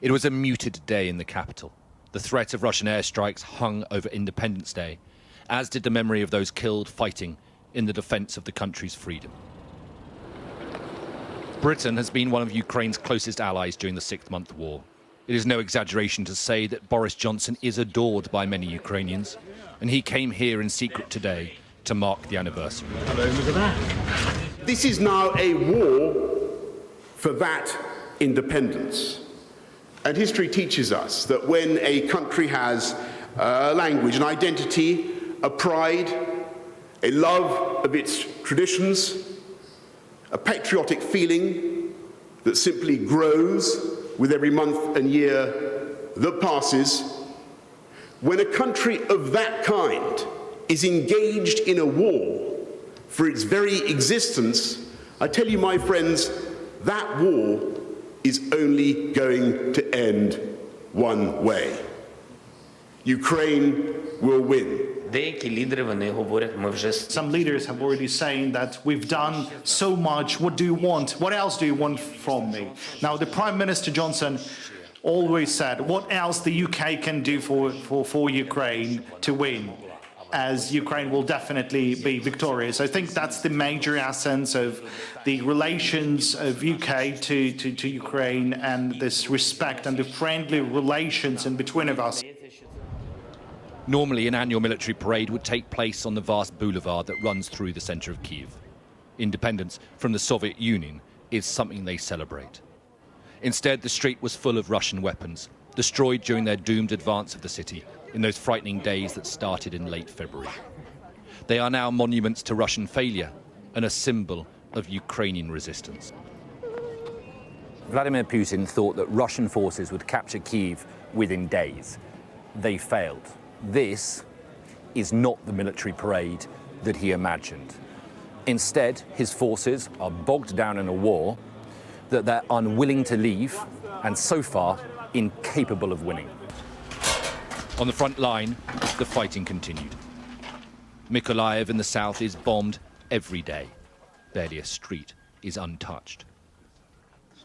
It was a muted day in the capital. The threat of Russian airstrikes hung over Independence Day, as did the memory of those killed fighting in the defence of the country's freedom. Britain has been one of Ukraine's closest allies during the six-month war. It is no exaggeration to say that Boris Johnson is adored by many Ukrainians, and he came here in secret today to mark the anniversary. This is now a war for that independence. And history teaches us that when a country has a language, an identity, a pride, a love of its traditions, a patriotic feeling that simply grows with every month and year that passes, when a country of that kind is engaged in a war for its very existence, I tell you, my friends, that war is only going to end one way. Ukraine will win. Some leaders have already saying that we've done so much. What do you want? What else do you want from me? Now, the Prime Minister Johnson always said, what else the UK can do for Ukraine to win, as Ukraine will definitely be victorious. I think that's the major essence of the relations of UK to Ukraine, and this respect and the friendly relations in between of us. Normally, an annual military parade would take place on the vast boulevard that runs through the centre of Kyiv. Independence from the Soviet Union is something they celebrate. Instead, the street was full of Russian weapons, destroyed during their doomed advance of the city in those frightening days that started in late February. They are now monuments to Russian failure and a symbol of Ukrainian resistance. Vladimir Putin thought that Russian forces would capture Kyiv within days. They failed. This is not the military parade that he imagined. Instead, his forces are bogged down in a war that they're unwilling to leave and so far incapable of winning. On the front line, the fighting continued. Mykolaiv in the south is bombed every day. Barely a street is untouched.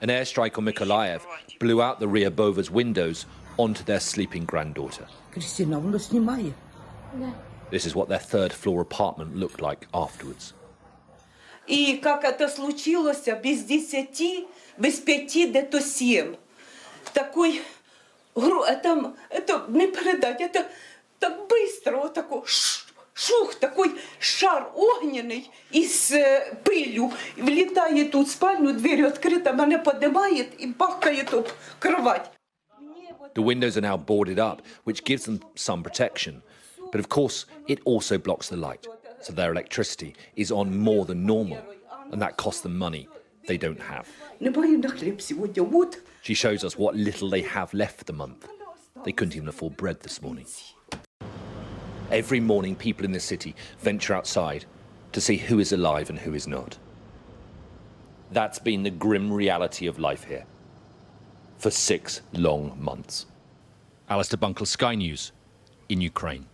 An airstrike on Mykolaiv blew out the Ryabovas' windows onto their sleeping granddaughter. This is what their third-floor apartment looked like afterwards. И как это случилось, без 10, без 5, где-то 7. Такой, это не передать, это так быстро, вот такой шух, такой шар огненный и с пылью. Влетает тут в спальню, дверь открыта, меня поднимает и бахкает об кровать. The windows are now boarded up, which gives them some protection. But of course, it also blocks the light, so their electricity is on more than normal, and that costs them money they don't have. She shows us what little they have left for the month. They couldn't even afford bread this morning. Every morning, people in this city venture outside to see who is alive and who is not. That's been the grim reality of life here for 6 long months. Alistair Bunkle, Sky News, in Ukraine.